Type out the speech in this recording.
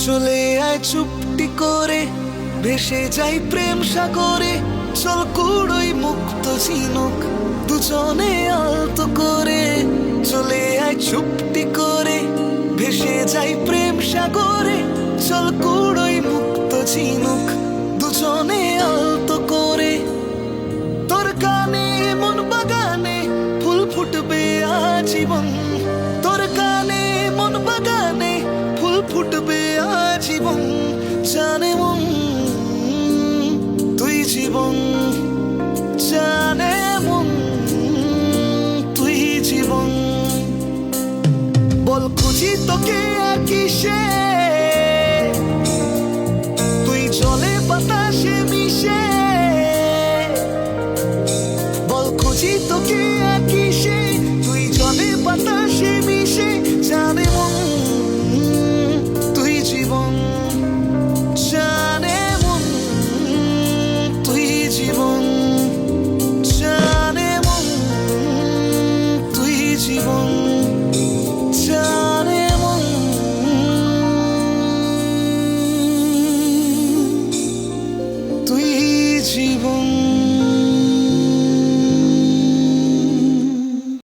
চলে আয় চুপটি করে, ভেসে যাই প্রেম সাগরে। চল কুড়োই মুক্ত ঝিনুক, দুজনে আলতো করে। চলে আয় চুপটি করে, ভেসে যাই প্রেম সাগরে। চল কুড়োই মুক্ত ঝিনুক, দুজনে আলতো করে। তোর কানে মন বাগানে ফুল ফুটবে আজীবন। তোর কানে মন বাগানে ফুল ফুটবে আজীবন। জানে মন তুই জীবন, জানে মন তুই জীবন। বল খুঁজি তোকে কিসে, তুই জলে বাতাসে মিশে। বল খুঁজি তোকে কিসে, তুই জলে বাতাসে মিশে। জানে মন তুই জীবন, জানে মন তুই জীবন, জানে মন তুই জীবন, জানে মন তুই জীবন।